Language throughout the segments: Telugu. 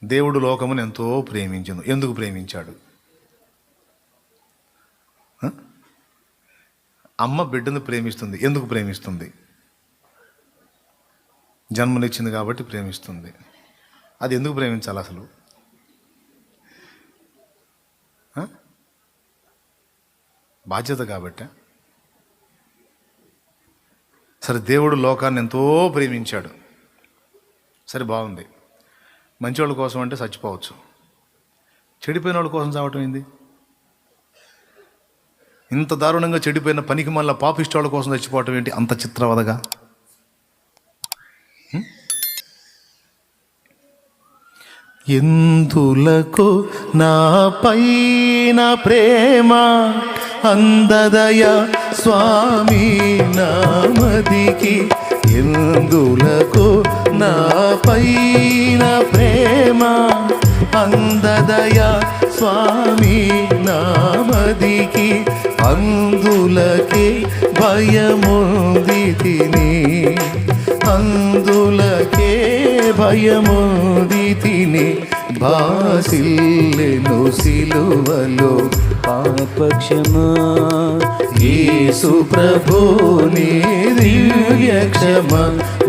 దేవుడు లోకమును ఎంతో ప్రేమించును. ఎందుకు ప్రేమించాడు? అమ్మ బిడ్డను ప్రేమిస్తుంది. ఎందుకు ప్రేమిస్తుంది? జన్మనిచ్చింది కాబట్టి ప్రేమిస్తుంది. అది ఎందుకు ప్రేమించాలి అసలు? బాధ్యత కాబట్టి. సరే, దేవుడు లోకాన్ని ఎంతో ప్రేమించాడు. సరే, బాగుంది. మంచివాళ్ళ కోసం అంటే చచ్చిపోవచ్చు. చెడిపోయిన వాళ్ళ కోసం చావటం ఏంది? ఇంత దారుణంగా చెడిపోయిన పనికి మళ్ళీ పాపిష్టాళ్ళ కోసం చచ్చిపోవటం ఏంటి అంత చిత్రవదగా? ఎందులకు నా పైన ప్రేమ అందదయ స్వామి నామదికి, ఎందులకు నా పైన ప్రేమ అందదయ స్వామి నామదికి, అందులకే భయముంది తిని, అందులకే భయముంది తిని, భాసిల్లెను సిలువలో పాపక్షమా యేసు ప్రభు నీ దివ్య క్షమ,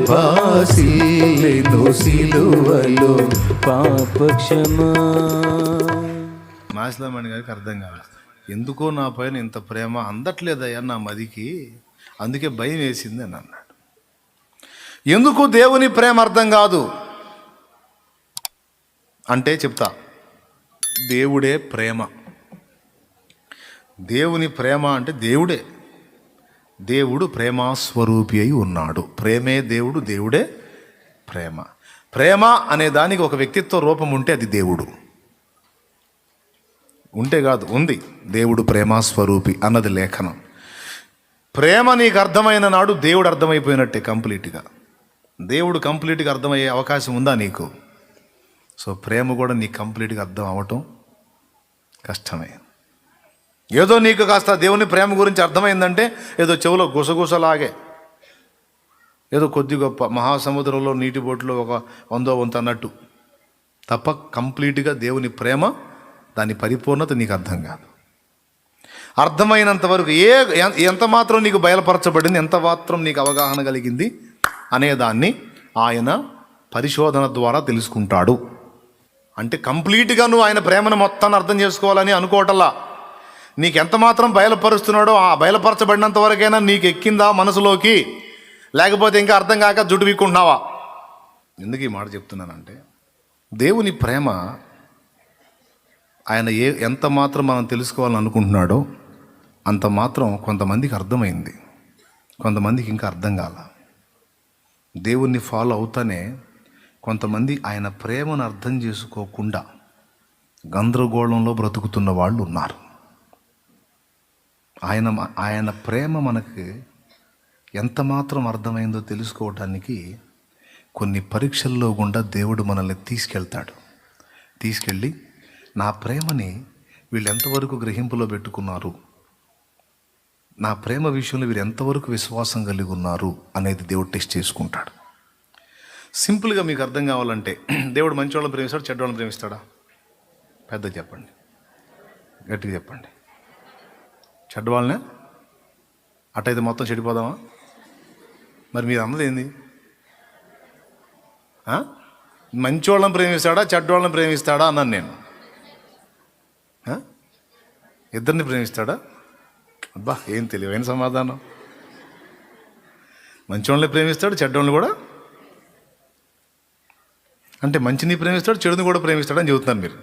భాసిల్లెను సిలువలో పాపక్షమా. మాసిలామణి గారికి అర్థం కాదు. ఎందుకో నా పైన ఇంత ప్రేమ అందట్లేదయ్యా నా మదికి, అందుకే భయం వేసింది అని అన్నాడు. ఎందుకు దేవుని ప్రేమ అర్థం కాదు అంటే చెప్తా. దేవుడే ప్రేమ. దేవుని ప్రేమ అంటే దేవుడే. దేవుడు ప్రేమాస్వరూపి అయి ఉన్నాడు. ప్రేమే దేవుడు, దేవుడే ప్రేమ. ప్రేమ అనే దానికి ఒక వ్యక్తిత్వ రూపం ఉంటే అది దేవుడు. ఉంటే కాదు, ఉంది. దేవుడు ప్రేమాస్వరూపి అన్నది లేఖనం. ప్రేమ నీకు అర్థమైన నాడు దేవుడు అర్థమైపోయినట్టే కంప్లీట్గా. దేవుడు కంప్లీట్గా అర్థమయ్యే అవకాశం ఉందా నీకు? సో ప్రేమ కూడా నీకు కంప్లీట్గా అర్థం అవ్వటం కష్టమే. ఏదో నీకు కాస్త దేవుని ప్రేమ గురించి అర్థమైందంటే ఏదో చెవులో గుసగుసలాగే, ఏదో కొద్ది గొప్ప మహాసముద్రంలో నీటి బోట్లో ఒక 100వ వంతు అన్నట్టు తప్ప కంప్లీట్గా దేవుని ప్రేమ, దాని పరిపూర్ణత నీకు అర్థం కాదు. అర్థమైనంత వరకు ఎంత మాత్రం నీకు బయలుపరచబడింది, ఎంత మాత్రం నీకు అవగాహన కలిగింది అనేదాన్ని ఆయన పరిశోధన ద్వారా తెలుసుకుంటాడు. అంటే కంప్లీట్గా నువ్వు ఆయన ప్రేమను మొత్తాన్ని అర్థం చేసుకోవాలని అనుకోవటల్లా. నీకు ఎంత మాత్రం బయలుపరుస్తున్నాడో ఆ బయలుపరచబడినంత వరకైనా నీకు ఎక్కిందా మనసులోకి, లేకపోతే ఇంకా అర్థం కాక జుట్టు వీక్కుంటున్నావా? ఎందుకు ఈ మాట చెప్తున్నానంటే, దేవుని ప్రేమ ఆయన ఎంత మాత్రం మనం తెలుసుకోవాలని అనుకుంటున్నాడో అంత మాత్రం కొంతమందికి అర్థమైంది, కొంతమందికి ఇంకా అర్థం కాల. దేవుణ్ణి ఫాలో అవుతానే కొంతమంది ఆయన ప్రేమను అర్థం చేసుకోకుండా గందరగోళంలో బ్రతుకుతున్న వాళ్ళు ఉన్నారు. ఆయన ప్రేమ మనకి ఎంత మాత్రం అర్థమైందో తెలుసుకోవటానికి కొన్ని పరీక్షల్లో గుండా దేవుడు మనల్ని తీసుకెళ్ళి నా ప్రేమని వీళ్ళు ఎంతవరకు గ్రహింపులో పెట్టుకున్నారు, నా ప్రేమ విషయంలో వీరు ఎంతవరకు విశ్వాసం కలిగి ఉన్నారు అనేది దేవుడు టెస్ట్ చేసుకుంటాడు. సింపుల్గా మీకు అర్థం కావాలంటే, దేవుడు మంచి వాళ్ళని ప్రేమిస్తాడు, చెడ్డవాళ్ళని ప్రేమిస్తాడా? పెద్దగా చెప్పండి, గట్టిగా చెప్పండి. చెడ్డవాళ్ళనే? అట్టయితే మొత్తం చెడిపోదామా? మరి మీరు అన్నది ఏంది? మంచి వాళ్ళని ప్రేమిస్తాడా, చెడ్డవాళ్ళని ప్రేమిస్తాడా అన్నాను నేను. ఇద్దరిని ప్రేమిస్తాడా? అబ్బా, ఏం తెలివైన సమాధానం. మంచి వాళ్ళని ప్రేమిస్తాడు, చెడ్డవాళ్ళని కూడా. అంటే మంచిని ప్రేమిస్తాడు, చెడుని కూడా ప్రేమిస్తాడు అని చెబుతున్నారు మీరు.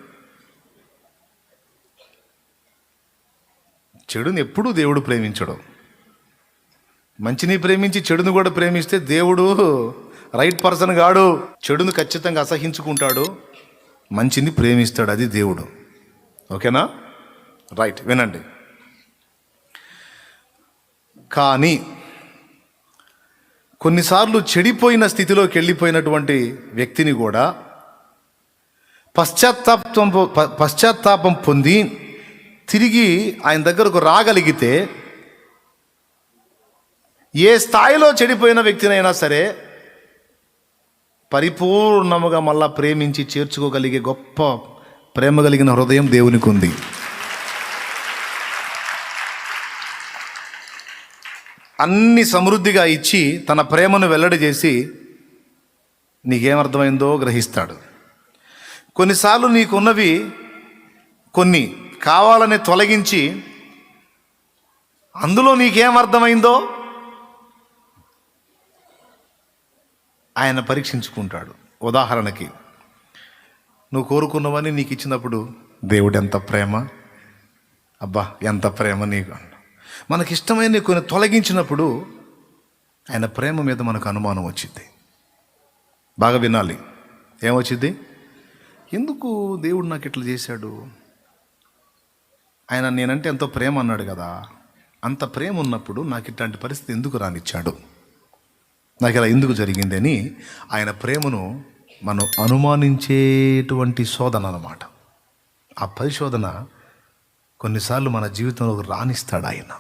చెడుని ఎప్పుడూ దేవుడు ప్రేమించడు. మంచిని ప్రేమించి చెడుని కూడా ప్రేమిస్తే దేవుడు రైట్ పర్సన్ కాడు. చెడుని ఖచ్చితంగా అసహించుకుంటాడు, మంచిని ప్రేమిస్తాడు. అది దేవుడు. ఓకేనా? రైట్, వినండి. కానీ కొన్నిసార్లు చెడిపోయిన స్థితిలోకి వెళ్ళిపోయినటువంటి వ్యక్తిని కూడా పశ్చాత్తాపం పొంది తిరిగి ఆయన దగ్గరకు రాగలిగితే, ఏ స్థాయిలో చెడిపోయిన వ్యక్తినైనా సరే పరిపూర్ణముగా మళ్ళా ప్రేమించి చేర్చుకోగలిగే గొప్ప ప్రేమ కలిగిన హృదయం దేవునికి ఉంది. అన్ని సమృద్ధిగా ఇచ్చి తన ప్రేమను వెల్లడి చేసి నీకేమర్థమైందో గ్రహిస్తాడు. కొన్నిసార్లు నీకున్నవి కొన్ని కావాలని తొలగించి అందులో నీకేమర్థమైందో ఆయన పరీక్షించుకుంటాడు. ఉదాహరణకి, నువ్వు కోరుకున్నవని నీకు ఇచ్చినప్పుడు దేవుడు ఎంత ప్రేమ, అబ్బా ఎంత ప్రేమ నీకు. మనకిష్టమైన కొన్ని తొలగించినప్పుడు ఆయన ప్రేమ మీద మనకు అనుమానం వచ్చింది. బాగా వినాలి. ఏమొచ్చింది? ఎందుకు దేవుడు నాకు ఇట్లా చేశాడు? ఆయన నేనంటే ఎంతో ప్రేమ అన్నాడు కదా, అంత ప్రేమ ఉన్నప్పుడు నాకు ఇట్లాంటి పరిస్థితి ఎందుకు రానిచ్చాడు, నాకు ఇలా ఎందుకు జరిగింది అని ఆయన ప్రేమను మనం అనుమానించేటువంటి శోధన అన్నమాట. ఆ పరిశోధన కొన్నిసార్లు మన జీవితంలోకి రాణిస్తాడు. ఆయన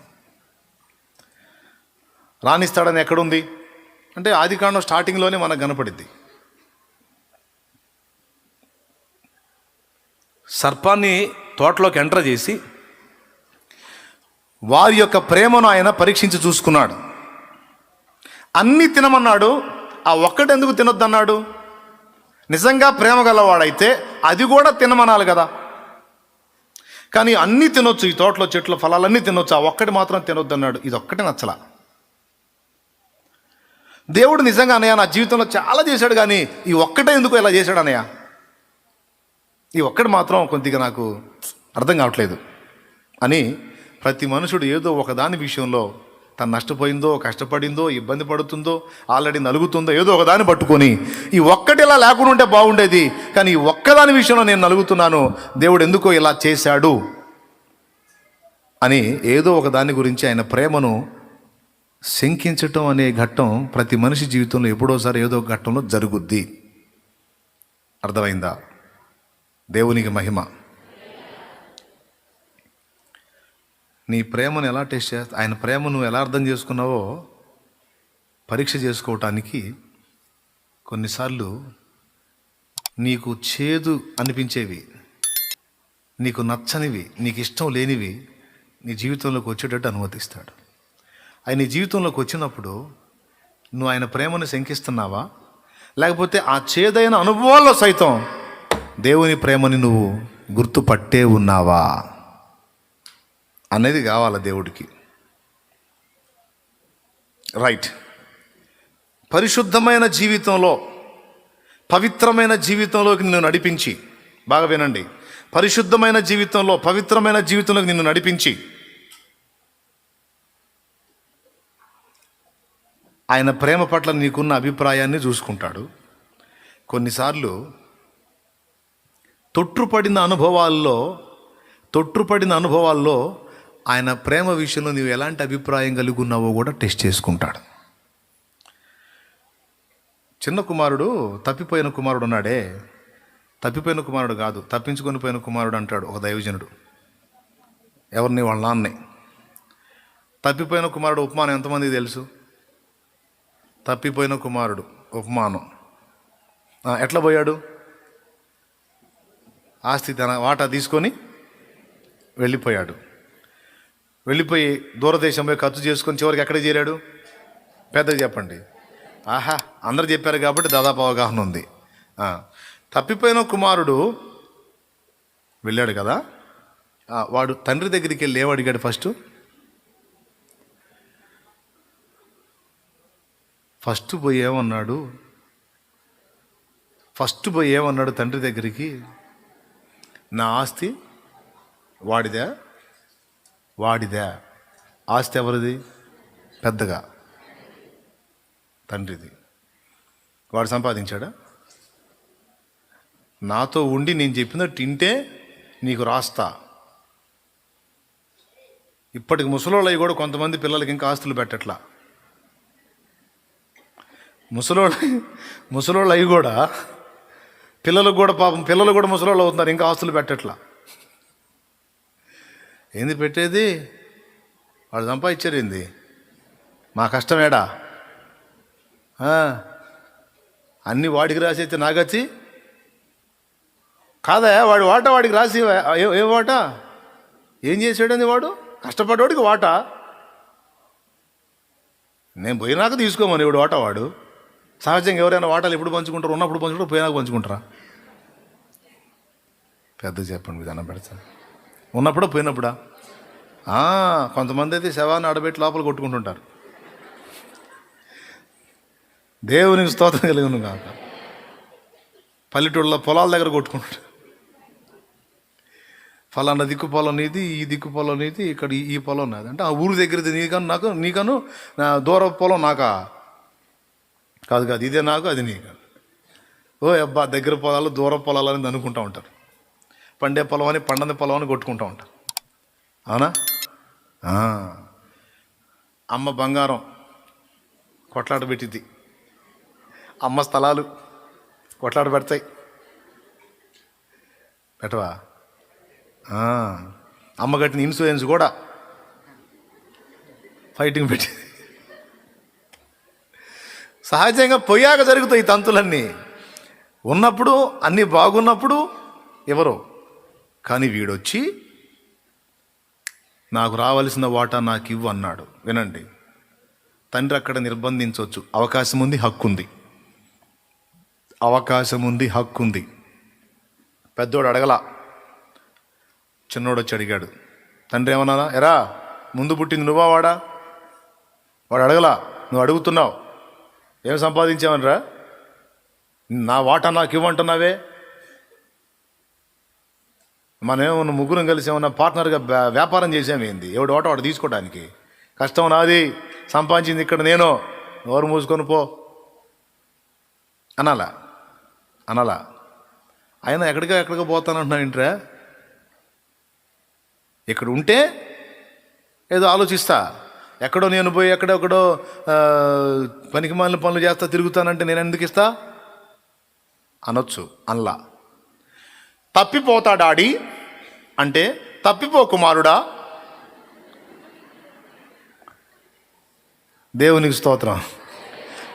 రాణిస్తాడని ఎక్కడుంది అంటే ఆదికాండం స్టార్టింగ్లోనే మనకు కనపడిద్ది. సర్పాన్ని తోటలోకి ఎంటర్ చేసి వారి యొక్క ప్రేమను ఆయన పరీక్షించి చూసుకున్నాడు. అన్నీ తినమన్నాడు, ఆ ఒక్కటి ఎందుకు తినొద్దన్నాడు? నిజంగా ప్రేమ గలవాడైతే అది కూడా తినమనాలి కదా. కానీ అన్నీ తినొచ్చు, ఈ తోటలో చెట్ల ఫలాలన్నీ తినొచ్చు, ఆ ఒక్కటి మాత్రం తినొద్దన్నాడు. ఇది ఒక్కటి నచ్చలా. దేవుడు నిజంగా అన్నయ్య నా జీవితంలో చాలా చేశాడు, కానీ ఈ ఒక్కటే ఎందుకు ఇలా చేశాడు అన్నయ్య, ఈ ఒక్కటి మాత్రం కొద్దిగా నాకు అర్థం కావట్లేదు అని ప్రతి మనుషుడు ఏదో ఒకదాని విషయంలో తను నష్టపోయిందో, కష్టపడిందో, ఇబ్బంది పడుతుందో, ఆల్రెడీ నలుగుతుందో ఏదో ఒకదాన్ని పట్టుకొని ఈ ఒక్కటి ఇలా లేకుండా ఉంటే బాగుండేది, కానీ ఈ ఒక్కదాని విషయంలో నేను నలుగుతున్నాను, దేవుడు ఎందుకో ఇలా చేశాడు అని ఏదో ఒక దాని గురించి ఆయన ప్రేమను శంకించటం అనే ఘట్టం ప్రతి మనిషి జీవితంలో ఎప్పుడోసారి ఏదో ఒక ఘట్టంలో జరుగుద్ది. అర్థమైందా? దేవునికి మహిమ. నీ ప్రేమను ఎలా టెస్ట్ చేస్తా, ఆయన ప్రేమను ఎలా అర్థం చేసుకున్నావో పరీక్ష చేసుకోవటానికి కొన్నిసార్లు నీకు చేదు అనిపించేవి, నీకు నచ్చనివి, నీకు ఇష్టం లేనివి నీ జీవితంలోకి వచ్చేటట్టు అనుమతిస్తాడు. ఆయన నీ జీవితంలోకి వచ్చినప్పుడు నువ్వు ఆయన ప్రేమను శంకిస్తున్నావా, లేకపోతే ఆ చేదైన అనుభవాల్లో సైతం దేవుని ప్రేమని నువ్వు గుర్తుపట్టే ఉన్నావా అనేది కావాలి దేవుడికి. రైట్. పరిశుద్ధమైన జీవితంలో, పవిత్రమైన జీవితంలోకి నిన్ను నడిపించి, బాగా వినండి, పరిశుద్ధమైన జీవితంలో, పవిత్రమైన జీవితంలోకి నిన్ను నడిపించి ఆయన ప్రేమ పట్ల నీకున్న అభిప్రాయాన్ని చూసుకుంటాడు. కొన్నిసార్లు తొట్టుపడిన అనుభవాల్లో ఆయన ప్రేమ విషయంలో నీవు ఎలాంటి అభిప్రాయం కలిగి ఉన్నావో కూడా టెస్ట్ చేసుకుంటాడు. చిన్న కుమారుడు, తప్పిపోయిన కుమారుడు ఉన్నాడే, తప్పిపోయిన కుమారుడు కాదు, తప్పించుకొని పోయిన కుమారుడు అంటాడు ఒక దైవజనుడు. ఎవరిని? వాళ్ళ నాన్నే. తప్పిపోయిన కుమారుడు ఉపమానం ఎంతమందికి తెలుసు? తప్పిపోయిన కుమారుడు ఉపమానం ఎట్లా పోయాడు? ఆస్తి తన వాటా తీసుకొని వెళ్ళిపోయాడు. వెళ్ళిపోయి దూరదేశం పోయి ఖర్చు చేసుకొని చివరికి ఎక్కడికి చేరాడు? పెద్దది చెప్పండి. ఆహా, అందరు చెప్పారు కాబట్టి దాదాపు అవగాహన ఉంది. తప్పిపోయిన కుమారుడు వెళ్ళాడు కదా, వాడు తండ్రి దగ్గరికి వెళ్ళి ఏమడిగాడు? ఫస్ట్ పోయి ఏమన్నాడు తండ్రి దగ్గరికి? నా ఆస్తి వాడిదా? ఆస్తి ఎవరిది? పెద్దగా తండ్రిది. వాడు సంపాదించాడా? నాతో ఉండి నేను చెప్పినట్టు తింటే నీకు రాస్తా. ఇప్పటికి ముసలోళ్ళు అవి కూడా కొంతమంది పిల్లలకి ఇంకా ఆస్తులు పెట్టట్లా. ముసలోళ్ళు అవి కూడా పిల్లలకు కూడా పాపం, పిల్లలు కూడా ముసలోళ్ళు అవుతున్నారు, ఇంకా ఆస్తులు పెట్టట్లా. ఏంది పెట్టేది? వాడు సంపాదించారు ఏంది? మా కష్టమేడా అన్ని వాడికి రాసేస్తే నాగచ్చి కాదా, వాడి వాటా వాడికి రాసి ఏ వాటా ఏం చేసాడండి వాడు? కష్టపడ్డవాడికి వాటా. నేను పోయినాక తీసుకోమని వాడు వాటా. వాడు సహజంగా ఎవరైనా వాటాలు ఎప్పుడు పంచుకుంటారు? ఉన్నప్పుడు పంచుకుంటారు, పోయినాక పంచుకుంటారా? పెద్ద చెప్పండి, విధానం పెడతాను. ఉన్నప్పుడా పోయినప్పుడా? కొంతమంది అయితే శవాన్ని ఆడబెట్టి లోపల కొట్టుకుంటుంటారు. దేవునికి స్తోత్రం కలిగిన కాక పల్లెటూళ్ళ పొలాల దగ్గర కొట్టుకుంటాడు. ఫలానా దిక్కు పొలం నీది, ఈ దిక్కు పొలం నీది, ఇక్కడ ఈ పొలం నాది అంటే ఆ ఊరి దగ్గరది నీకను దూర పొలం నాకా? కాదు కాదు, ఇదే నాకు, అది నీకు. ఓ అబ్బా, దగ్గర పొలాలు దూర పొలాలు అని అనుకుంటూ ఉంటారు. పండే పొలం అని పండని పొలం అని కొట్టుకుంటూ ఉంటారు. అవునా? అమ్మ బంగారం కొట్లాట పెట్టిద్ది, అమ్మ స్థలాలు కొట్లాట పెడతాయి. పెట్టవా? అమ్మ కట్టిన ఇన్సూరెన్స్ కూడా ఫైటింగ్ పెట్టి సహజంగా పోయాక జరుగుతాయి తంతులన్నీ. ఉన్నప్పుడు అన్నీ బాగున్నప్పుడు ఎవరో, కానీ వీడొచ్చి నాకు రావాల్సిన వాటా నాకు ఇవ్వు అన్నాడు. వినండి, తండ్రి అక్కడ నిర్బంధించవచ్చు. అవకాశం ఉంది, హక్కు ఉంది. అవకాశం ఉంది, హక్కు ఉంది. పెద్దోడు అడగలా, చిన్నోడు వచ్చి అడిగాడు. తండ్రి ఏమన్నా, ఎరా ముందు పుట్టింది నువ్వా వాడా? వాడు అడగలా, నువ్వు అడుగుతున్నావు. ఏం సంపాదించావనరా? నా వాటా నాకు ఇవ్వంటున్నావే. మనమేమన్నా ముగ్గురం కలిసి ఏమన్నా పార్ట్నర్గా వ్యాపారం చేసామేంది? ఎవడు వాటా వాడు తీసుకోవడానికి? కష్టం నాది, సంపాదించింది ఇక్కడ నేను, ఎవరు మూసుకొని పో అనాలా? అయినా ఎక్కడికో పోతానంటున్నావు ఏంట్రా? ఇక్కడ ఉంటే ఏదో ఆలోచిస్తా, ఎక్కడో నేను పోయి ఎక్కడెక్కడో పనికి మాలిన పనులు చేస్తా తిరుగుతానంటే నేను ఎందుకు ఇస్తా అనొచ్చు. అనలా. తప్పిపోతా డాడీ అంటే తప్పిపో కుమారుడా. దేవునికి స్తోత్రం.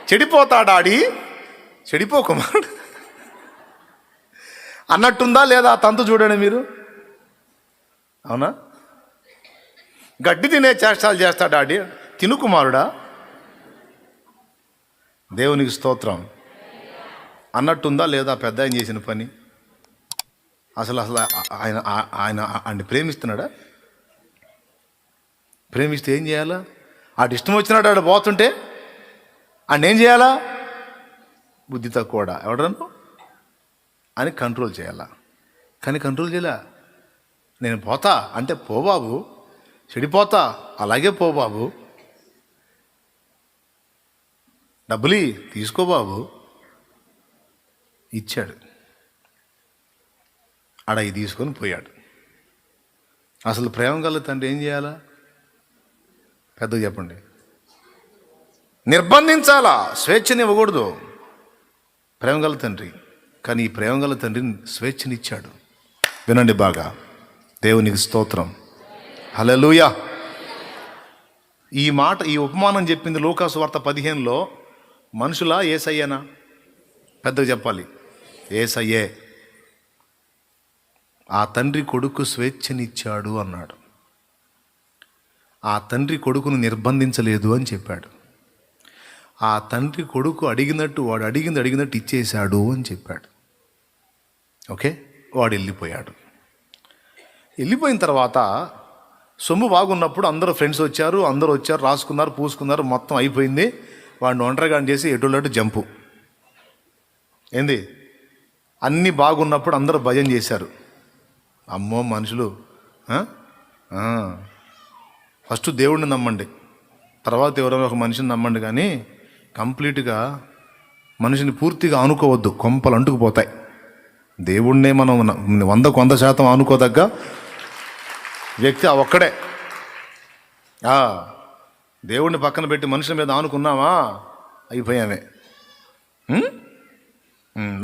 చెడిపోతా డాడీ, చెడిపో కుమారుడు అన్నట్టుందా లేదా? తంతు చూడండి మీరు. అవునా? గడ్డి తినే చేష్టాలు చేస్తా డాడీ, తిను కుమారుడా. దేవునికి స్తోత్రం. అన్నట్టుందా లేదా పెద్ద ఆయన చేసిన పని? అసలు ఆయన ప్రేమిస్తున్నాడా? ప్రేమిస్తే ఏం చేయాలా? ఆడు ఇష్టం వచ్చినాడు ఆడు పోతుంటే ఆయన ఏం చేయాలా? బుద్ధి తక్కువడా ఎవడను అని కంట్రోల్ చేయాలా. కానీ కంట్రోల్ చేయలే. నేను పోతా అంటే పో బాబు, చెడిపోతా అలాగే పో బాబు, డబ్బులు తీసుకో బాబు. ఇచ్చాడు, అడవి తీసుకొని పోయాడు. అసలు ప్రేమ గల తండ్రి ఏం చేయాలా? పెద్దగా చెప్పండి. నిర్బంధించాలా, స్వేచ్ఛని ఇవ్వకూడదు. ప్రేమ గల తండ్రి. కానీ ఈ ప్రేమ గల తండ్రిని స్వేచ్ఛనిచ్చాడు. వినండి బాగా. దేవునికి స్తోత్రం. హల్లెలూయా. ఈ మాట, ఈ ఉపమానం చెప్పింది లూకాసు వార్త 15లో. మనుషులా యేసయ్యనా? పెద్దగా చెప్పాలి. యేసయ్యే. ఆ తండ్రి కొడుకు స్వేచ్ఛనిచ్చాడు అన్నాడు. ఆ తండ్రి కొడుకును నిర్బంధించలేదు అని చెప్పాడు. ఆ తండ్రి కొడుకు అడిగినట్టు, వాడు అడిగినట్టు ఇచ్చేశాడు అని చెప్పాడు. ఓకే, వాడు వెళ్ళిపోయాడు. వెళ్ళిపోయిన తర్వాత సొమ్ము బాగున్నప్పుడు అందరూ ఫ్రెండ్స్ వచ్చారు, రాసుకున్నారు, పూసుకున్నారు, మొత్తం అయిపోయింది. వాడిని ఒంటరిగా చేసి ఎటులట్టు జంపు. ఏంది? అన్నీ బాగున్నప్పుడు అందరూ భజన చేశారు. అమ్మో మనుషులు, ఫస్ట్ దేవుడిని నమ్మండి, తర్వాత ఎవరైనా ఒక మనిషిని నమ్మండి, కానీ కంప్లీట్గా మనిషిని పూర్తిగా ఆనుకోవద్దు, కొంపలు అంటుకుపోతాయి. దేవుణ్ణే మనం 100% ఆనుకోదగ్గ వ్యక్తి ఆ ఒక్కడే. దేవుడిని పక్కన పెట్టి మనుషుల మీద ఆనుకున్నామా అయిపోయామే.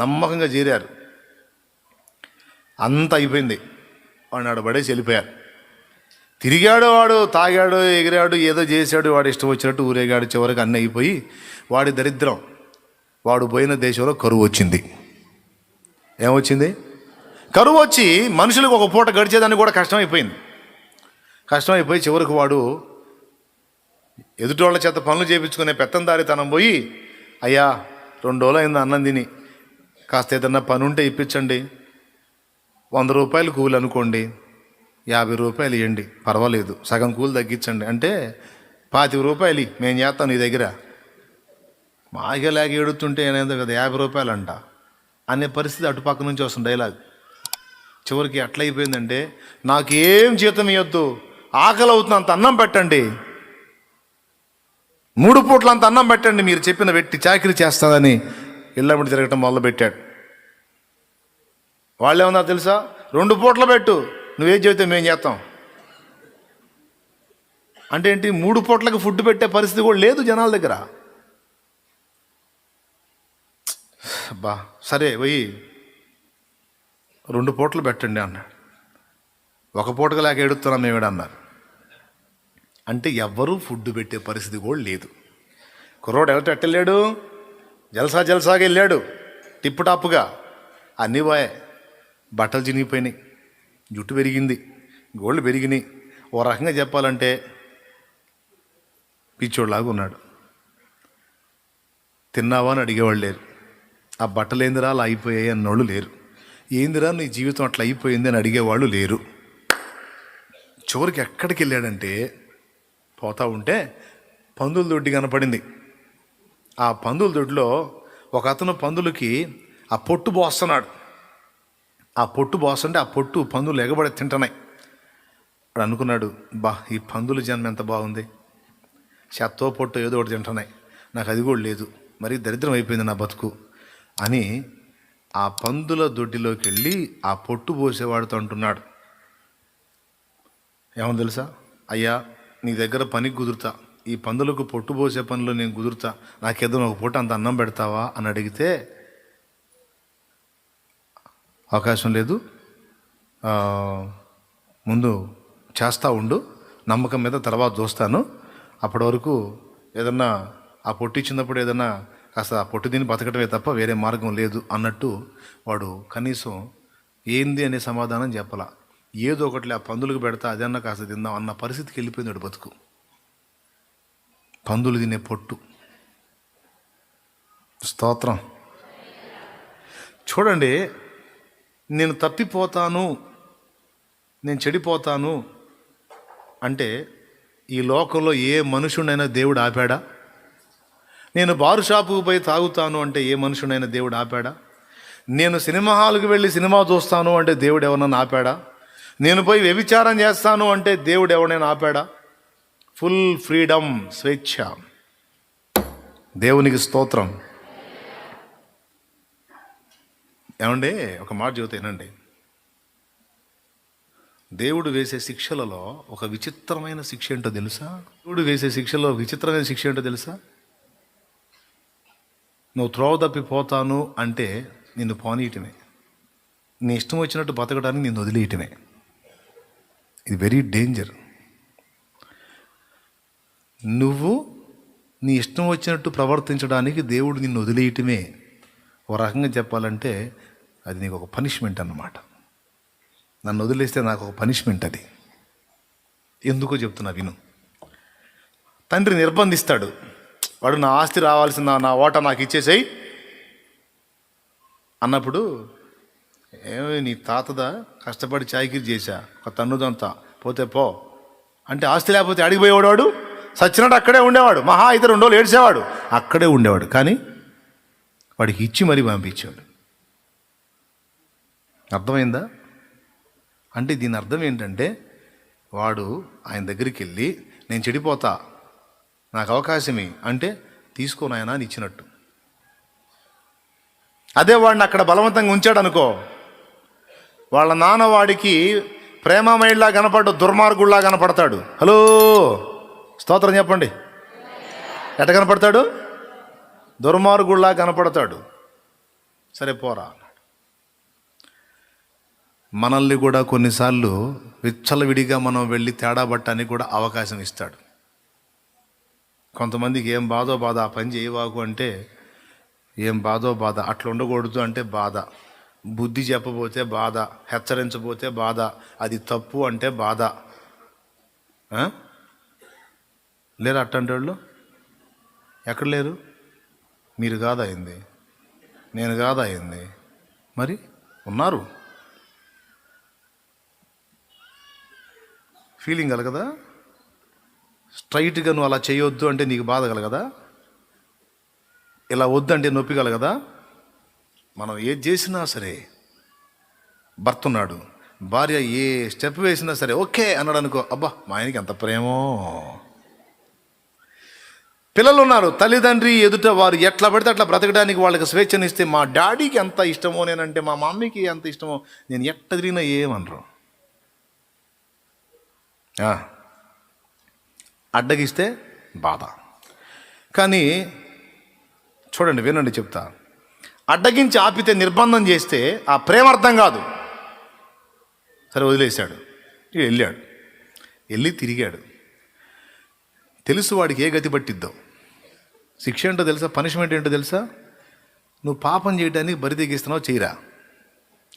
నమ్మకంగా చేరారు, అంత అయిపోయింది. వాడిని ఆడ పడేసి వెళ్ళిపోయారు. తిరిగాడు, వాడు తాగాడు, ఎగిరాడు, ఏదో చేశాడు, వాడు ఇష్టం వచ్చినట్టు ఊరేగాడు. చివరికి అన్నీ అయిపోయి వాడి దరిద్రం వాడు పోయిన దేశంలో కరువు వచ్చింది. ఏమొచ్చింది? కరువు వచ్చి మనుషులకు ఒక పూట గడిచేదానికి కూడా కష్టమైపోయింది. కష్టమైపోయి చివరికి వాడు ఎదుటోళ్ళ చేత పనులు చేయించుకునే పెత్తందారితనం పోయి, అయ్యా 2 రోజులు అయింది అన్నం తిని, కాస్త ఏదన్నా పని ఉంటే ఇప్పించండి, 100 రూపాయలు కూలి అనుకోండి, 50 రూపాయలు ఇవ్వండి, పర్వాలేదు, సగం కూలి తగ్గించండి అంటే 25 రూపాయలు మేము చేస్తాం నీ దగ్గర. మాగేలాగ ఏడుతుంటే ఏమైందో కదా 50 రూపాయలు అంట అనే పరిస్థితి అటుపక్క నుంచి వస్తుంది డైలాగ్. చివరికి ఎట్లా అయిపోయిందంటే, నాకేం జీతం ఇవ్వద్దు, ఆకలి అవుతుంది, అంత అన్నం పెట్టండి, 3 పూట్ల అంత అన్నం పెట్టండి, మీరు చెప్పిన వ్యక్తి చాకరీ చేస్తాదని ఇళ్ళమిటి తిరగటం మొదలుపెట్టాడు. వాళ్ళేమన్నారు తెలుసా? 2 పూట్ల పెట్టు, నువ్వేం చెబితే మేము చేస్తాం అంటే ఏంటి? 3 పూట్లకి ఫుడ్ పెట్టే పరిస్థితి కూడా లేదు జనాల దగ్గర. బా సరే పోయి 2 పూటలు పెట్టండి అన్నాడు. 1 పూటకు లేక ఎడుతున్నాం మేమేడ అన్నారు. అంటే ఎవ్వరూ ఫుడ్ పెట్టే పరిస్థితి కూడా లేదు. కుర్రోడు ఎట్టెళ్ళాడు, జల్సాగా వెళ్ళాడు, టిప్పు టాప్గా, అన్నీ పోయాయి, బట్టలు చినిగిపోయినాయి, జుట్టు పెరిగింది, గోళ్ళు పెరిగినాయి. ఓ రకంగా చెప్పాలంటే పిచ్చోళ్ళలాగా ఉన్నాడు. తిన్నావా అని అడిగేవాళ్ళు లేరు, ఆ బట్టలు ఏందిరా అలా అయిపోయాయి అన్నోళ్ళు లేరు, ఏందిరా నీ జీవితం అట్లా అయిపోయింది అని అడిగేవాళ్ళు లేరు. చివరికి ఎక్కడికి వెళ్ళాడంటే, పోతా ఉంటే పందుల దొడ్డి కనపడింది. ఆ పందుల దొడ్డిలో ఒక అతను పందులకి ఆ పొట్టు పోస్తున్నాడు. ఆ పొట్టు పోస్తుంటే ఆ పొట్టు పందులు ఎగబడి తింటున్నాయి. వాడు అనుకున్నాడు, బా ఈ పందుల జన్మ ఎంత బాగుంది, చెత్తో పొట్టు ఏదో ఒకటి తింటున్నాయి, నాకు అది కూడా లేదు, మరీ దరిద్రం అయిపోయింది నా బతుకు అని ఆ పందుల దొడ్డిలోకి వెళ్ళి ఆ పొట్టు పోసేవాడితో అంటున్నాడు. ఏమని తెలుసా? అయ్యా నీ దగ్గర పనికి కుదురుతా, ఈ పందులకు పొట్టు పోసే పనిలో నేను కుదురుతా, నాకేదో ఒక పూట అంత అన్నం పెడతావా అని అడిగితే, అవకాశం లేదు, ముందు చేస్తూ ఉండు, నమ్మకం మీద తర్వాత చూస్తాను, అప్పటి వరకు ఏదన్నా ఆ పొట్టు ఇచ్చినప్పుడు ఏదన్నా కాస్త ఆ పొట్టు తిని బతకటమే తప్ప వేరే మార్గం లేదు అన్నట్టు వాడు కనీసం ఏంది అనే సమాధానం చెప్పలా. ఏదో ఒకటి ఆ పందులకు పెడతా అదన్నా కాస్త తిందాం అన్న పరిస్థితికి వెళ్ళిపోయింది వాడు బతుకు. పందులు తినే పొట్టు. స్తోత్రం. చూడండి, నేను తప్పిపోతాను, నేను చెడిపోతాను అంటే ఈ లోకంలో ఏ మనుషుడైనా దేవుడు ఆపాడా? నేను బారు షాపుకు పోయి తాగుతాను అంటే ఏ మనుషుడైనా దేవుడు ఆపాడా? నేను సినిమా హాల్కి వెళ్ళి సినిమా చూస్తాను అంటే దేవుడు ఎవరన్నా ఆపాడా? నేను పోయి వ్యభిచారం చేస్తాను అంటే దేవుడు ఎవరైనా ఆపాడా? ఫుల్ ఫ్రీడమ్, స్వేచ్ఛ. దేవునికి స్తోత్రం. ఏమండి, ఒక మాట చెబుతానండి, దేవుడు వేసే శిక్షలలో ఒక విచిత్రమైన శిక్ష ఏంటో తెలుసా? దేవుడు వేసే శిక్షలో విచిత్రమైన శిక్ష ఏంటో తెలుసా? నువ్వు త్రోవ తప్పిపోతాను అంటే నిన్ను పోనీయటమే, నీ ఇష్టం వచ్చినట్టు బతకడానికి నిన్ను వదిలేయటమే. ఇది వెరీ డేంజర్. నువ్వు నీ ఇష్టం వచ్చినట్టు ప్రవర్తించడానికి దేవుడు నిన్ను వదిలేయటమే. ఒక రకంగా చెప్పాలంటే అది నీకు ఒక పనిష్మెంట్ అన్నమాట. నన్ను వదిలేస్తే నాకు ఒక పనిష్మెంట్ అది. ఎందుకో చెప్తున్నా విను. తండ్రి నిర్బంధిస్తాడు, వాడు నా ఆస్తి రావాల్సిన నా ఓట నాకు ఇచ్చేసేయి అన్నప్పుడు, ఏమి నీ తాతదా కష్టపడి చాకిరీ చేశా, ఒక తన్నుదంతా పోతే పో అంటే ఆస్తి లేకపోతే అడిగిపోయేవాడు, వాడు సచ్చినట్టు అక్కడే ఉండేవాడు, మహా అయితే 2 రోజులు ఏడ్చేవాడు, అక్కడే ఉండేవాడు. కానీ వాడికి ఇచ్చి మరీ పంపించాడు. అర్థమైందా? అంటే దీని అర్థం ఏంటంటే, వాడు ఆయన దగ్గరికి వెళ్ళి నేను చెడిపోతా, నాకు అవకాశమే అంటే తీసుకోనాయనా అని ఇచ్చినట్టు. అదే వాడిని అక్కడ బలవంతంగా ఉంచాడు అనుకో, వాళ్ళ నాన్న వాడికి ప్రేమమయుడిలా కనపడ్డు, దుర్మార్గుడిలా కనపడతాడు. హలో, స్తోత్రం చెప్పండి. ఎట్ట కనపడతాడు? దుర్మార్గుడిలా కనపడతాడు. సరే పోరా. మనల్ని కూడా కొన్నిసార్లు విచ్చలవిడిగా మనం వెళ్ళి తేడా పట్టడానికి కూడా అవకాశం ఇస్తాడు. కొంతమందికి ఏం బాధో బాధ, ఆ పని చేయవాకు అంటే ఏం బాధో బాధ, అట్లా ఉండకూడదు అంటే బాధ, బుద్ధి చెప్పబోతే బాధ, హెచ్చరించబోతే బాధ, అది తప్పు అంటే బాధ. లేరు అట్టంటే వాళ్ళు? ఎక్కడ లేరు? మీరు కాదయింది, నేను కాదయింది, మరి ఉన్నారు. ఫీలింగ్ కలగదా? స్ట్రైట్గా నువ్వు అలా చేయొద్దు అంటే నీకు బాధ కలగదా? ఇలా వద్దంటే నొప్పి కలగదా? మనం ఏది చేసినా సరే, భర్త ఉన్నాడు, భార్య ఏ స్టెప్ వేసినా సరే ఓకే అన్నాడు అనుకో, అబ్బా మా ఆయనకి ఎంత ప్రేమో. పిల్లలు ఉన్నారు, తల్లిదండ్రి ఎదుట వారు ఎట్లా పడితే అట్లా బ్రతకడానికి వాళ్ళకి స్వేచ్ఛనిస్తే మా డాడీకి ఎంత ఇష్టమో నేనంటే, మా మమ్మీకి ఎంత ఇష్టమో, నేను ఎట్ట తిరిగినా ఏమనరు. అడ్డగిస్తే బాధ. కానీ చూడండి, వినండి చెప్తా. అడ్డగించి ఆపితే, నిర్బంధం చేస్తే ఆ ప్రేమ అర్థం కాదు. సరే వదిలేశాడు, వెళ్ళాడు, వెళ్ళి తిరిగాడు. తెలుసు వాడికి ఏ గతి పట్టిద్దో. శిక్ష ఏంటో తెలుసా? పనిష్మెంట్ ఏంటో తెలుసా? నువ్వు పాపం చేయడానికి బరి తెగిస్తున్నావు, చెయ్యరా,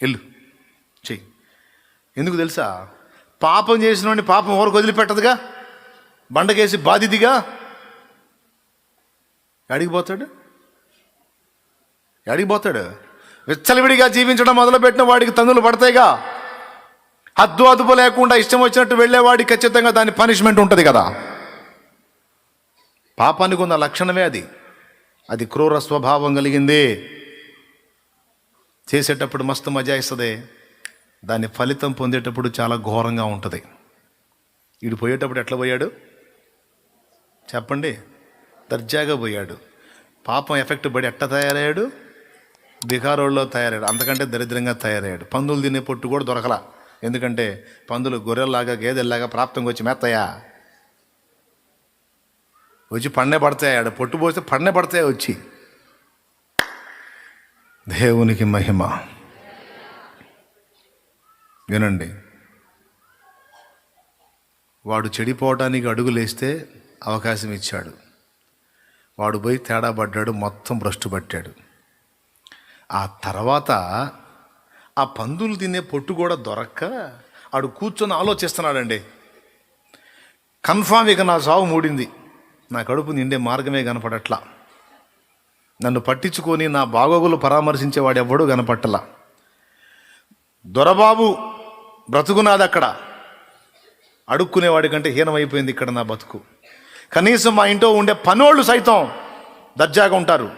వెళ్ళు చెయ్యి. ఎందుకు తెలుసా? పాపం చేసిన వాడిని పాపం ఎవరికి వదిలిపెట్టదుగా, బండకేసి బాధిదిగా. అడిగిపోతాడు, అడిగిపోతాడు. విచ్చలవిడిగా జీవించడం మొదలుపెట్టిన వాడికి తన్నులు పడతాయిగా. హద్దు అదుపు లేకుండా ఇష్టం వచ్చినట్టు వెళ్ళేవాడికి ఖచ్చితంగా దాని పనిష్మెంట్ ఉంటుంది కదా. పాపానికి ఉన్న లక్షణమే అది. అది క్రూర స్వభావం కలిగింది. చేసేటప్పుడు మస్తు మజా ఇస్తుంది, దాని ఫలితం పొందేటప్పుడు చాలా ఘోరంగా ఉంటుంది. వీడు పోయేటప్పుడు ఎట్లా పోయాడు చెప్పండి? దర్జాగా పోయాడు. పాపం ఎఫెక్ట్ పడి ఎట్లా తయారయ్యాడు? బికారోళ్ళలో తయారయ్యాడు, అంతకంటే దరిద్రంగా తయారయ్యాడు. పందులు తినే పొట్టు కూడా దొరకలా. ఎందుకంటే పందులు గొర్రెల్లాగా గేదెల్లాగా ప్రాప్తంగా వచ్చి మేత్తయా, వచ్చి పన్నే పడతాయి. ఆడ పొట్టు పోస్తే పన్నే పడతాయి వచ్చి. దేవునికి మహిమ. వినండి, వాడు చెడిపోవడానికి అడుగులేస్తే అవకాశం ఇచ్చాడు. వాడు పోయి తేడా పడ్డాడు, మొత్తం భ్రష్టు పట్టాడు. ఆ తర్వాత ఆ పందులు తినే పొట్టు కూడా దొరక్క ఆడు కూర్చొని ఆలోచిస్తున్నాడండి. కన్ఫామ్ ఇక నా సావు మూడింది, నా కడుపు నిండే మార్గమే కనపడట్లా, నన్ను పట్టించుకొని నా బాగోగులు పరామర్శించేవాడు ఎవ్వడూ కనపట్టలా. దొరబాబు బ్రతుకునాది అక్కడ, అడుక్కునేవాడి కంటే హీనమైపోయింది ఇక్కడ నా బతుకు. కనీసం మా ఇంట్లో ఉండే పనోళ్ళు సైతం దర్జాగా ఉంటారు,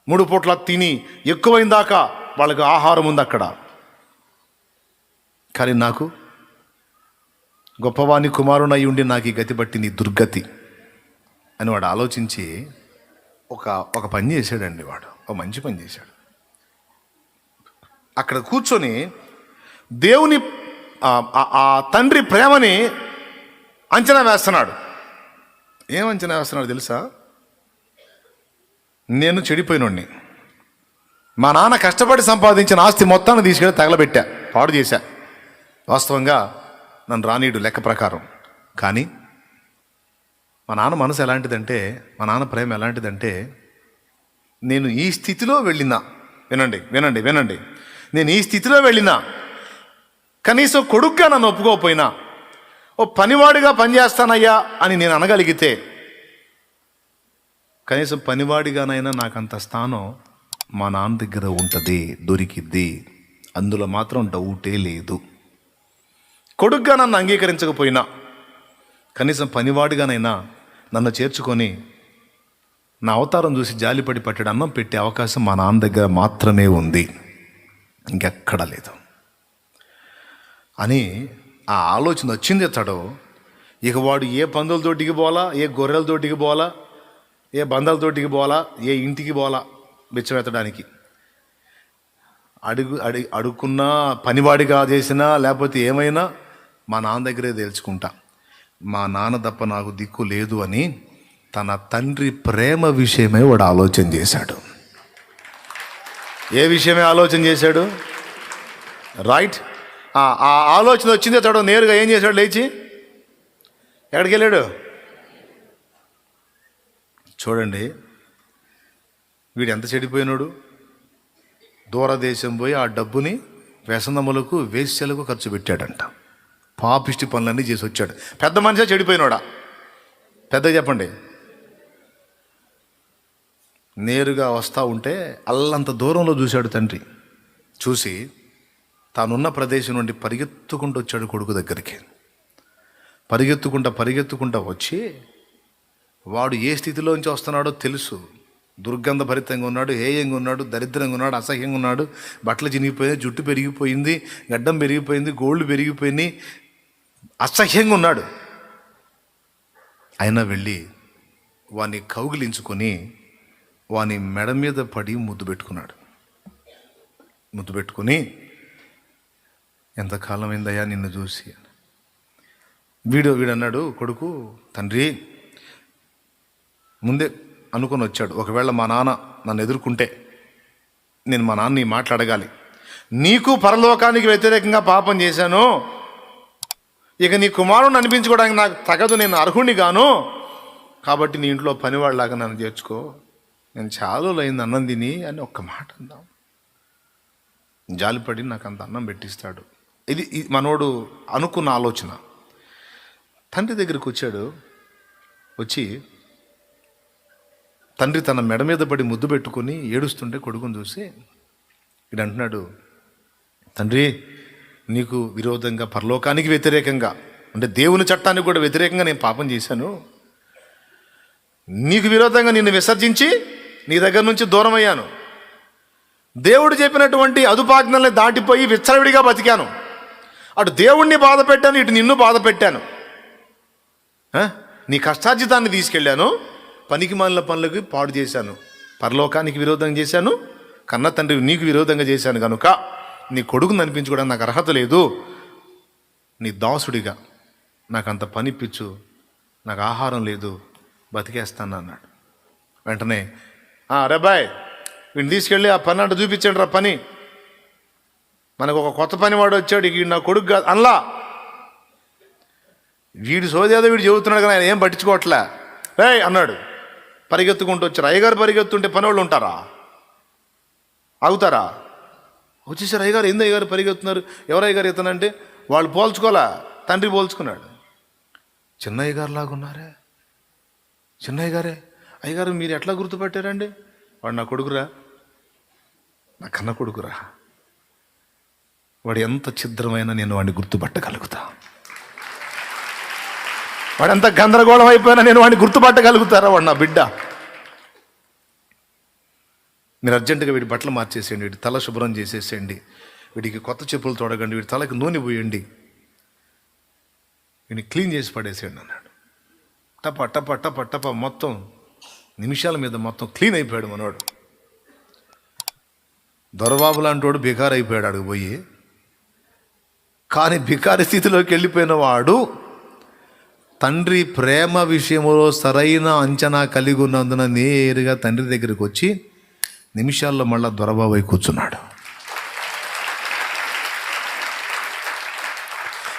3 పూట్ల తిని ఎక్కువైన దాకా వాళ్ళకి ఆహారం ఉంది అక్కడ. కానీ నాకు గొప్పవాణి కుమారునై ఉండి నాకు ఈ గతి పట్టింది, దుర్గతి అని వాడు ఆలోచించి ఒక పని చేశాడండి. వాడు ఒక మంచి పని చేశాడు. అక్కడ కూర్చొని దేవుని ఆ తండ్రి ప్రేమని అంచనా వేస్తున్నాడు. ఏం అంచనా వేస్తున్నాడు తెలుసా? నేను చెడిపోయినోడిని, మా నాన్న కష్టపడి సంపాదించిన ఆస్తి మొత్తాన్ని తీసుకెళ్ళి తగలబెట్టా, పాడు చేశా. వాస్తవంగా నన్ను రానీయుడు లెక్క ప్రకారం. కానీ మా నాన్న మనసు ఎలాంటిదంటే, మా నాన్న ప్రేమ ఎలాంటిదంటే, నేను ఈ స్థితిలో వెళ్ళినా, వినండి వినండి వినండి, నేను ఈ స్థితిలో వెళ్ళినా కనీసం కొడుగ్గా నన్ను ఒప్పుకోకపోయినా, ఓ పనివాడిగా పనిచేస్తానయ్యా అని నేను అనగలిగితే, కనీసం పనివాడిగానైనా నాకు అంత స్థానం మా నాన్న దగ్గర ఉంటుంది, దొరికిద్ది, అందులో మాత్రం డౌటే లేదు. కొడుగ్గా నన్ను అంగీకరించకపోయినా కనీసం పనివాడిగానైనా నన్ను చేర్చుకొని నా అవతారం చూసి జాలిపడి పట్టడి అన్నం పెట్టే అవకాశం మా నాన్న దగ్గర మాత్రమే ఉంది, ఇంకెక్కడా లేదు అని ఆ ఆలోచన వచ్చింది. అతడు ఇక వాడు ఏ పందులతోటికి పోలా, ఏ గొర్రెలతోటికి పోలా, ఏ బంధాలతోటికి పోలా, ఏ ఇంటికి పోలా బిచ్చమెత్తడానికి. అడుక్కున్నా, పనివాడిగా చేసినా, లేకపోతే ఏమైనా మా నాన్న దగ్గరే తేల్చుకుంటా, మా నాన్న తప్ప నాకు దిక్కు లేదు అని తన తండ్రి ప్రేమ విషయమే వాడు ఆలోచన చేశాడు. ఏ విషయమే ఆలోచన చేశాడు? రైట్. ఆ ఆలోచన వచ్చింది. అతడు నేరుగా ఏం చేశాడు? లేచి ఎక్కడికి వెళ్ళాడు? చూడండి, వీడు ఎంత చెడిపోయినాడు, దూరదేశం పోయి ఆ డబ్బుని వ్యసనములకు వేశ్యలకు ఖర్చు పెట్టాడంట. పాపిష్టి పనులన్నీ చేసి వచ్చాడు. పెద్ద మనిషి చెడిపోయినాడా? పెద్దగా చెప్పండి. నేరుగా వస్తూ ఉంటే అల్లంత దూరంలో చూశాడు తండ్రి. చూసి తానున్న ప్రదేశం నుండి పరిగెత్తుకుంటూ వచ్చాడు కొడుకు దగ్గరికి. పరిగెత్తుకుంటా వచ్చి వాడు ఏ స్థితిలోంచి వస్తున్నాడో తెలుసు. దుర్గంధభరితంగా ఉన్నాడు, హేయంగా ఉన్నాడు, దరిద్రంగా ఉన్నాడు, అసహ్యంగా ఉన్నాడు, బట్టలు చినిగిపోయాయి, జుట్టు పెరిగిపోయింది, గడ్డం పెరిగిపోయింది, గోళ్ళు పెరిగిపోయినాయి, అసహ్యంగా ఉన్నాడు. అయినా వెళ్ళి వాని కౌగిలించుకొని వాని మెడ మీద పడి ముద్దు పెట్టుకున్నాడు. ముద్దు పెట్టుకుని, ఎంతకాలం అయిందయ్యా నిన్ను చూసి. వీడన్నాడు కొడుకు, తండ్రి ముందే అనుకొని వచ్చాడు, ఒకవేళ మా నాన్న నన్ను ఎదుర్కొంటే నేను మా నాన్న ఈ మాటలు అడగాలి. నీకు పరలోకానికి వ్యతిరేకంగా పాపం చేశాను, ఇక నీ కుమారుని అనిపించుకోవడానికి నాకు తగదు, నేను అర్హుణ్ణి గాను, కాబట్టి నీ ఇంట్లో పనివాళ్ళలాగా నన్ను చేర్చుకో, నేను చాలా రోజులైంది అన్నం తిని అని ఒక్క మాట అందాం. జాలిపడి నాకు అంత అన్నం పెట్టిస్తాడు. ఇది మనోడు అనుకున్న ఆలోచన. తండ్రి దగ్గరికి వచ్చాడు. వచ్చి తండ్రి తన మెడ మీద పడి ముద్దు పెట్టుకొని ఏడుస్తుంటే కొడుకుని చూసి ఇది అంటున్నాడు, తండ్రి నీకు విరోధంగా, పరలోకానికి వ్యతిరేకంగా, అంటే దేవుని చట్టానికి కూడా వ్యతిరేకంగా నేను పాపం చేశాను. నీకు విరోధంగా నిన్ను విసర్జించి నీ దగ్గర నుంచి దూరం అయ్యాను. దేవుడు చెప్పినటువంటి అదుపాజ్ఞల్ని దాటిపోయి విచ్చలవిడిగా బతికాను. అటు దేవుణ్ణి బాధ పెట్టాను, ఇటు నిన్ను బాధ పెట్టాను. నీ కష్టార్జితాన్ని తీసుకెళ్ళాను, పనికి మాలిన పనులకి పాడు చేశాను, పరలోకానికి విరోధంగా చేశాను, కన్న తండ్రి నీకు విరోధంగా చేశాను కనుక నీ కొడుకుని అనిపించుకోవడానికి నాకు అర్హత లేదు. నీ దాసుడిగా నాకు అంత పనిపించు, నాకు ఆహారం లేదు, బతికేస్తాను అన్నాడు. వెంటనే అరే బాయ్ వీడిని తీసుకెళ్ళి ఆ పని అంటే చూపించండి రా పని, మనకు ఒక కొత్త పని వాడు వచ్చాడు, ఇక నా కొడుకు కాదు అన్లా. వీడు సోదేదో వీడు చెబుతున్నాడు కానీ ఆయన ఏం పట్టించుకోవట్లే. అన్నాడు. పరిగెత్తుకుంటూ వచ్చారు. అయ్యగారు పరిగెత్తుంటే పని వాళ్ళు ఉంటారా, ఆగుతారా? వచ్చేసారు. అయ్యగారు ఏంది అయ్యగారు పరిగెత్తున్నారు, ఎవరు అయ్యగారు ఎత్తానంటే వాళ్ళు పోల్చుకోలే, తండ్రి పోల్చుకున్నాడు. చిన్న అయ్యగారు లాగున్నారే, చిన్న అయ్యగారే. అయ్యగారు మీరు ఎట్లా గుర్తుపట్టారండి? వాడు నా కొడుకురా, నా కన్న కొడుకురా, వాడు ఎంత ఛిద్రమైనా నేను వాడిని గుర్తుపట్టగలుగుతా, వాడు ఎంత గందరగోళం అయిపోయినా నేను వాడిని గుర్తుపట్టగలుగుతారా, వాడు నా బిడ్డ. మీరు అర్జెంటుగా వీడి బట్టలు మార్చేసేయండి, వీడి తల శుభ్రం చేసేసేయండి, వీడికి కొత్త చెప్పులు తొడగండి, వీడి తలకి నూనె పోయండి, వీడిని క్లీన్ చేసి పడేసేయండి అన్నాడు. టప టప టప టప మొత్తం నిమిషాల మీద మొత్తం క్లీన్ అయిపోయాడు మనవాడు. దొరబాబు లాంటి వాడు బికారు అయిపోయాడు అడుగు పోయి. కానీ బికారి స్థితిలోకి వెళ్ళిపోయిన వాడు తండ్రి ప్రేమ విషయంలో సరైన అంచనా కలిగి ఉన్నందున నేరుగా తండ్రి దగ్గరికి వచ్చి నిమిషాల్లో మళ్ళా దొరబాబు అయి కూర్చున్నాడు.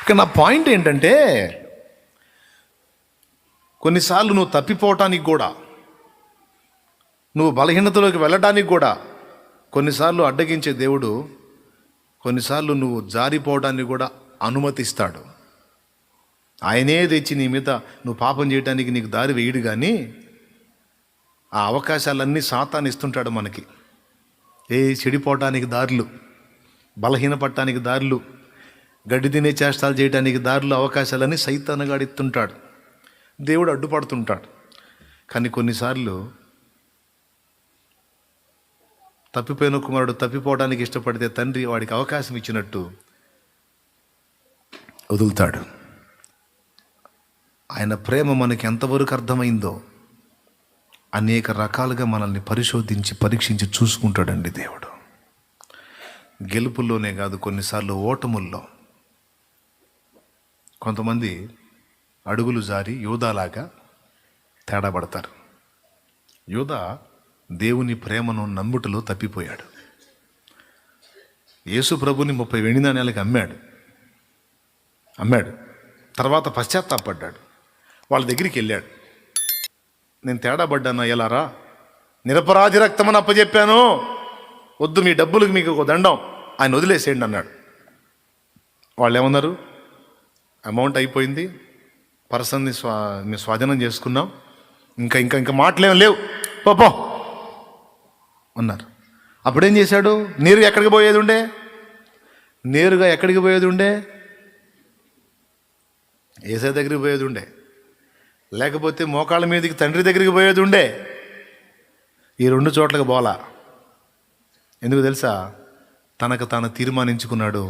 ఇక నా పాయింట్ ఏంటంటే, కొన్నిసార్లు నువ్వు తప్పిపోవటానికి కూడా, నువ్వు బలహీనతలోకి వెళ్ళడానికి కూడా కొన్నిసార్లు అడ్డగించే దేవుడు కొన్నిసార్లు నువ్వు జారిపోవడానికి కూడా అనుమతిస్తాడు. ఆయనే తెచ్చి నీ మీద నువ్వు పాపం చేయడానికి నీకు దారి వేయడు, కానీ ఆ అవకాశాలన్నీ సాతాను ఇస్తుంటాడు మనకి. చెడిపోవటానికి దారులు, బలహీనపడటానికి దారులు, గడ్డి తినే చేష్టాలు చేయడానికి దారులు, అవకాశాలన్నీ సైతానుగాడు ఇస్తుంటాడు, దేవుడు అడ్డుపడుతుంటాడు. కానీ కొన్నిసార్లు తప్పిపోయిన కుమారుడు తప్పిపోవడానికి ఇష్టపడితే తండ్రి వాడికి అవకాశం ఇచ్చినట్టు వదులుతాడు. ఆయన ప్రేమ మనకి ఎంతవరకు అర్థమైందో అనేక రకాలుగా మనల్ని పరిశోధించి పరీక్షించి చూసుకుంటాడండి దేవుడు. గెలుపుల్లోనే కాదు, కొన్నిసార్లు ఓటముల్లో. కొంతమంది అడుగులు జారి యోధాలాగా తేడా పడతారు. యోధా దేవుని ప్రేమను నమ్ముటలో తప్పిపోయాడు. యేసు ప్రభుని 30 వెండి నాణేలకు అమ్మాడు. తర్వాత పశ్చాత్తాపడ్డాడు. వాళ్ళ దగ్గరికి వెళ్ళాడు. నేను తేడా పడ్డానా, ఎలారా నిరపరాధి రక్తమని అప్పచెప్పాను, వద్దు మీ డబ్బులకు మీకు ఒక దండం, ఆయన వదిలేసేయండి అన్నాడు. వాళ్ళు ఏమన్నారు? అమౌంట్ అయిపోయింది, పర్సన్ని మేము స్వాధీనం చేసుకున్నాం, ఇంకా ఇంకా ఇంకా మాటలేం లేవు, పో అన్నారు. అప్పుడేం చేశాడు? నేరుగా ఎక్కడికి పోయేది ఉండే? ఏసై దగ్గరికి పోయేది ఉండే, లేకపోతే మోకాళ్ళ మీదకి తండ్రి దగ్గరికి పోయేది ఉండే. ఈ 2 చోట్లకు పోలా. ఎందుకు తెలుసా? తనకు తాను తీర్మానించుకున్నాడు,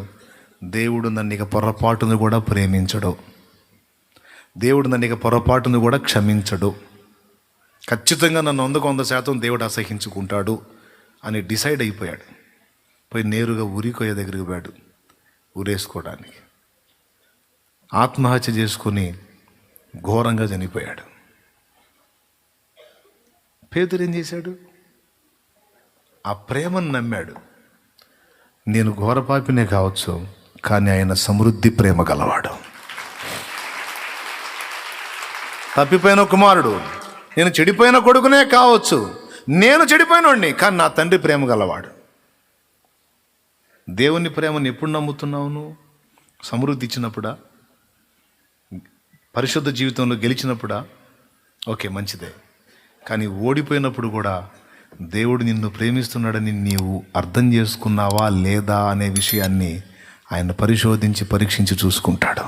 దేవుడు నన్ను ఇక పొరపాటును కూడా ప్రేమించడు, దేవుడు నన్ను ఇక పొరపాటును కూడా క్షమించడు, ఖచ్చితంగా నన్ను 100% దేవుడు అసహించుకుంటాడు అని డిసైడ్ అయిపోయాడు. పోయి నేరుగా ఉరికొయ్య దగ్గరికి పోయాడు ఊరేసుకోవడానికి. ఆత్మహత్య చేసుకుని ఘోరంగా చనిపోయాడు. పేతురు ఏం చేశాడు? ఆ ప్రేమను నమ్మాడు. నేను ఘోరపాపినే కావచ్చు, కానీ ఆయన సమృద్ధి ప్రేమ గలవాడు. తప్పిపోయిన కుమారుడు, నేను చెడిపోయిన కొడుకునే కావచ్చు, నేను చెడిపోయినోడిని, కానీ నా తండ్రి ప్రేమ గలవాడు. దేవుని ప్రేమను ఎప్పుడు నమ్ముతున్నావు నువ్వు? సమృద్ధి ఇచ్చినప్పుడా? పరిశుద్ధ జీవితంలో గెలిచినప్పుడా? ఓకే, మంచిదే. కానీ ఓడిపోయినప్పుడు కూడా దేవుడు నిన్ను ప్రేమిస్తున్నాడని నీవు అర్థం చేసుకున్నావా లేదా అనే విషయాన్ని ఆయన పరిశోధించి పరీక్షించి చూసుకుంటాడు.